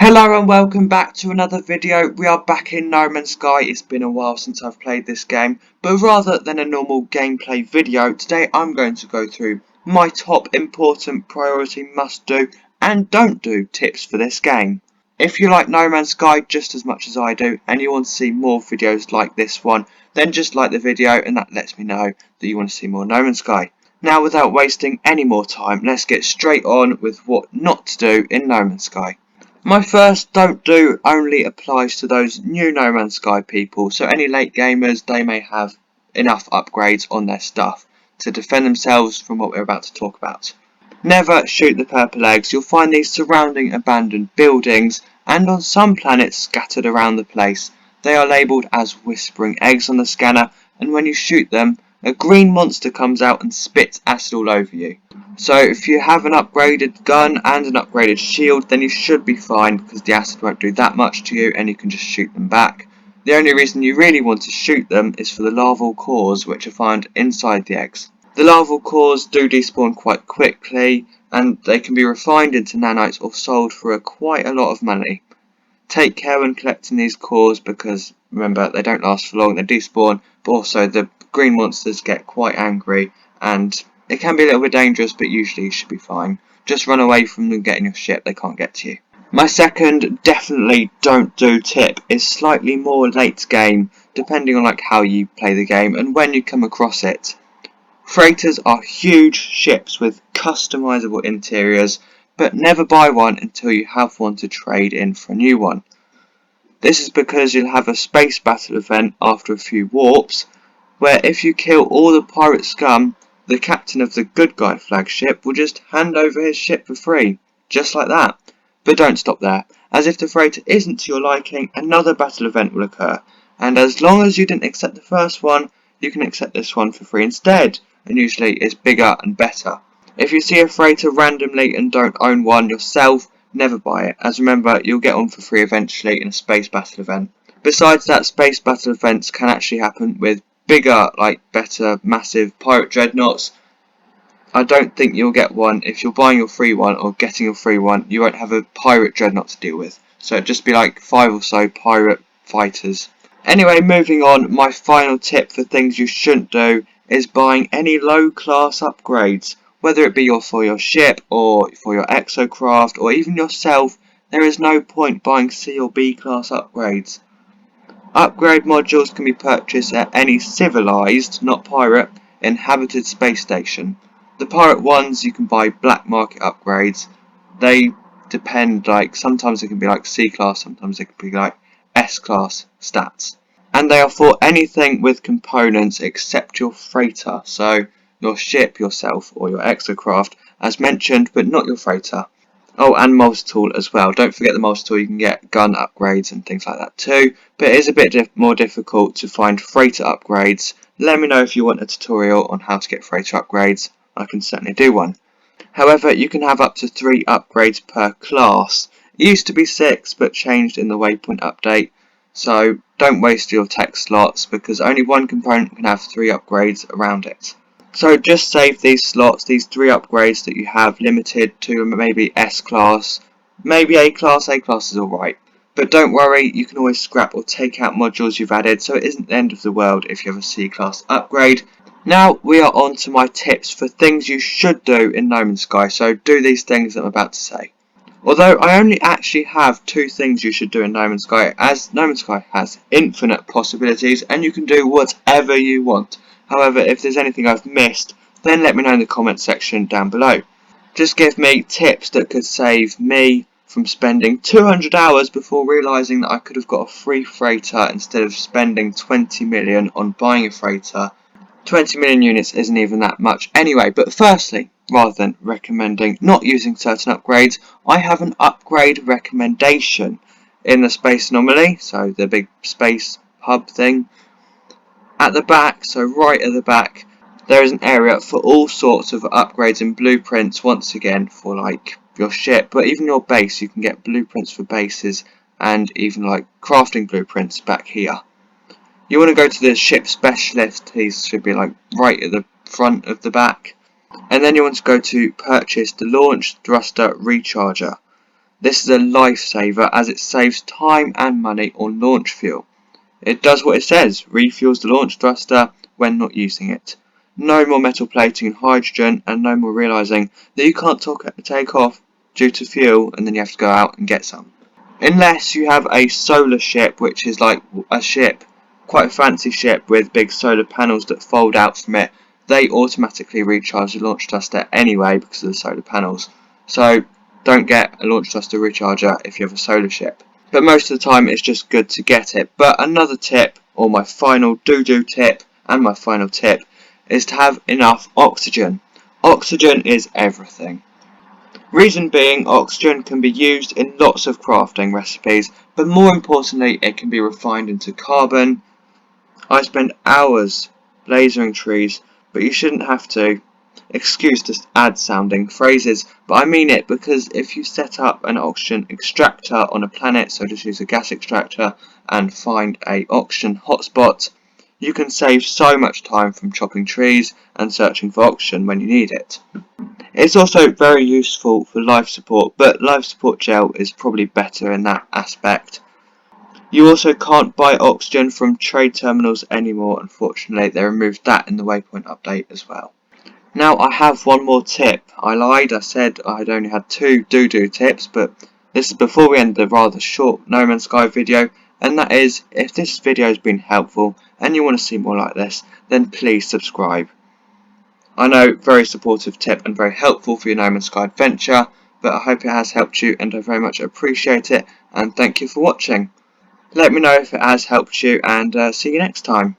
Hello and welcome back to another video. We are back in No Man's Sky. It's been a while since I've played this game, but rather than a normal gameplay video, today I'm going to go through my top important priority must do and don't do tips for this game. If you like No Man's Sky just as much as I do and you want to see more videos like this one, then just like the video and that lets me know that you want to see more No Man's Sky. Now without wasting any more time, let's get straight on with what not to do in No Man's Sky. My first don't do only applies to those new No Man's Sky people, so any late gamers, they may have enough upgrades on their stuff to defend themselves from what we're about to talk about. Never shoot the purple eggs. You'll find these surrounding abandoned buildings and on some planets scattered around the place. They are labelled as whispering eggs on the scanner, and when you shoot them, a green monster comes out and spits acid all over you. So if you have an upgraded gun and an upgraded shield, then you should be fine because the acid won't do that much to you and you can just shoot them back. The only reason you really want to shoot them is for the larval cores, which are found inside the eggs. The larval cores do despawn quite quickly and they can be refined into nanites or sold for quite a lot of money. Take care when collecting these cores because remember they don't last for long, they despawn, but also the green monsters get quite angry and it can be a little bit dangerous, but usually you should be fine. Just run away from them getting your ship, they can't get to you. My second definitely don't do tip is slightly more late game, depending on how you play the game and when you come across it. Freighters are huge ships with customizable interiors, but never buy one until you have one to trade in for a new one. This is because you'll have a space battle event after a few warps, where if you kill all the pirate scum, the captain of the good guy flagship will just hand over his ship for free, just like that. But don't stop there, as if the freighter isn't to your liking, another battle event will occur, and as long as you didn't accept the first one, you can accept this one for free instead, and usually it's bigger and better. If you see a freighter randomly and don't own one yourself, never buy it, as remember you'll get one for free eventually in a space battle event. Besides that, space battle events can actually happen with bigger, better, massive pirate dreadnoughts. I don't think you'll get one. If you're buying your free one or getting your free one, you won't have a pirate dreadnought to deal with. So it'd just be 5 or so pirate fighters. Anyway, moving on, my final tip for things you shouldn't do is buying any low class upgrades. Whether it be for your ship or for your exocraft or even yourself, there is no point buying C or B class upgrades. Upgrade modules can be purchased at any civilized, not pirate, inhabited space station. The pirate ones you can buy black market upgrades. They depend, sometimes it can be C class, sometimes it can be S class stats. And they are for anything with components except your freighter, so your ship, yourself, or your exocraft, as mentioned, but not your freighter. Oh, and multi-tool as well. Don't forget the multi-tool, you can get gun upgrades and things like that too, but it is a bit more difficult to find freighter upgrades. Let me know if you want a tutorial on how to get freighter upgrades. I can certainly do one. However, you can have up to 3 upgrades per class. It used to be 6, but changed in the waypoint update, so don't waste your tech slots because only one component can have 3 upgrades around it. So just save these slots, these 3 upgrades that you have, limited to maybe S class, maybe A class is alright. But don't worry, you can always scrap or take out modules you've added, so it isn't the end of the world if you have a C class upgrade. Now we are on to my tips for things you should do in No Man's Sky, so do these things that I'm about to say. Although I only actually have 2 things you should do in No Man's Sky, as No Man's Sky has infinite possibilities and you can do whatever you want. However, if there's anything I've missed, then let me know in the comment section down below. Just give me tips that could save me from spending 200 hours before realising that I could have got a free freighter instead of spending 20 million on buying a freighter. 20 million units isn't even that much anyway, but firstly, rather than recommending not using certain upgrades, I have an upgrade recommendation in the space anomaly, so the big space hub thing. At the back, so right at the back, there is an area for all sorts of upgrades and blueprints, once again for your ship, but even your base. You can get blueprints for bases and even crafting blueprints back here. You want to go to the ship specialist, he should be right at the front of the back, and then you want to go to purchase the launch thruster recharger. This is a lifesaver as it saves time and money on launch fuel. It does what it says, refuels the launch thruster when not using it. No more metal plating and hydrogen, and no more realising that you can't take off due to fuel and then you have to go out and get some. Unless you have a solar ship, which is like a ship, quite a fancy ship with big solar panels that fold out from it. They automatically recharge the launch thruster anyway because of the solar panels. So don't get a launch thruster recharger if you have a solar ship. But most of the time it's just good to get it. But another tip, or my final do-do tip, and my final tip, is to have enough oxygen. Oxygen is everything. Reason being, oxygen can be used in lots of crafting recipes, but more importantly it can be refined into carbon. I spend hours lasering trees, but you shouldn't have to. Excuse the ad sounding phrases, but I mean it because if you set up an oxygen extractor on a planet, so just use a gas extractor and find a oxygen hotspot, you can save so much time from chopping trees and searching for oxygen when you need it. It's also very useful for life support, but life support gel is probably better in that aspect. You also can't buy oxygen from trade terminals anymore, unfortunately. They removed that in the Waypoint update as well. Now I have one more tip. I lied, I said I had only had 2 do-do tips, but this is before we end the rather short No Man's Sky video, and that is, if this video has been helpful and you want to see more like this, then please subscribe. I know, very supportive tip and very helpful for your No Man's Sky adventure, but I hope it has helped you and I very much appreciate it, and thank you for watching. Let me know if it has helped you, and see you next time.